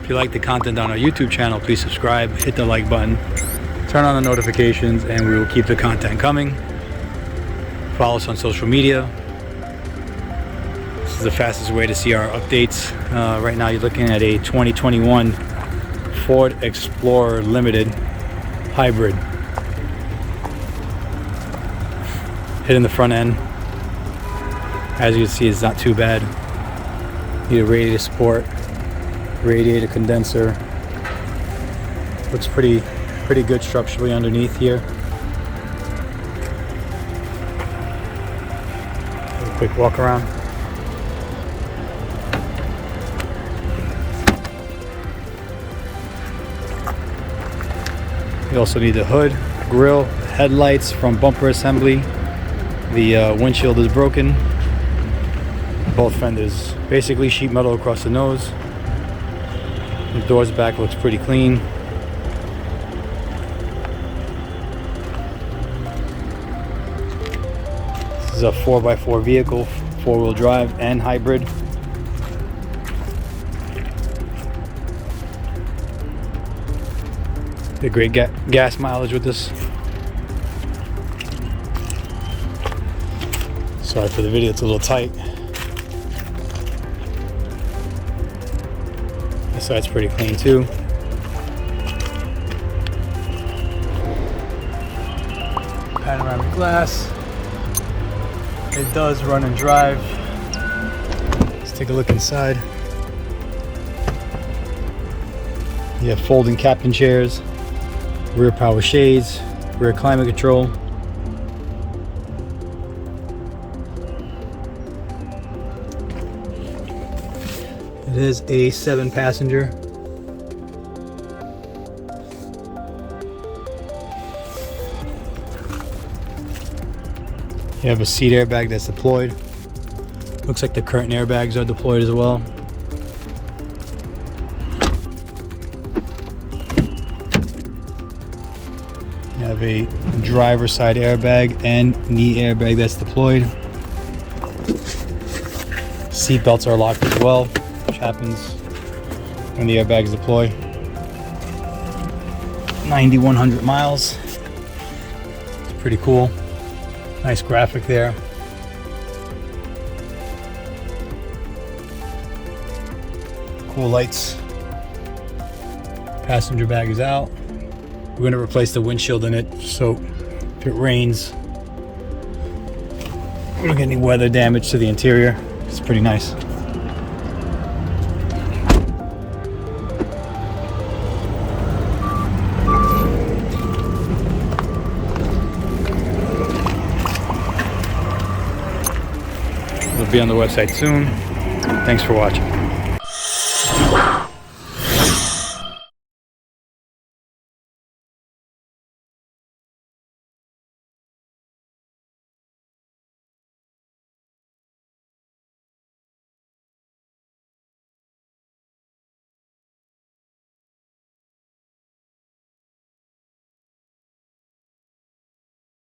If you like the content on our YouTube channel, please subscribe, hit the like button, turn on the notifications, and we will keep the content coming. Follow us on social media. This is the fastest way to see our updates. Right now you're looking at a 2021 Ford Explorer Limited Hybrid. Hitting the front end. As you can see, it's not too bad. Need a radiator support, radiator condenser. Looks pretty good structurally underneath here. A quick walk around. You also need the hood, grille, headlights, front bumper assembly. The windshield is broken. Both fenders, basically sheet metal across the nose. The doors back looks pretty clean. This is a 4x4 vehicle, 4-wheel drive and hybrid. The great gas mileage with this. Sorry for the video, it's a little tight. This side's pretty clean too. Panoramic glass. It does run and drive. Let's take a look inside. You have folding captain chairs, rear power shades, rear climate control. It is a 7-passenger. You have a seat airbag that's deployed. Looks like the curtain airbags are deployed as well. You have a driver's side airbag and knee airbag that's deployed. Seat belts are locked as well, which happens when the airbags deploy. 9,100 miles. It's pretty cool. Nice graphic there. Cool lights. Passenger bag is out. We're going to replace the windshield in it, so if it rains, we don't get any weather damage to the interior. It's pretty nice. It'll be on the website soon. Thanks for watching.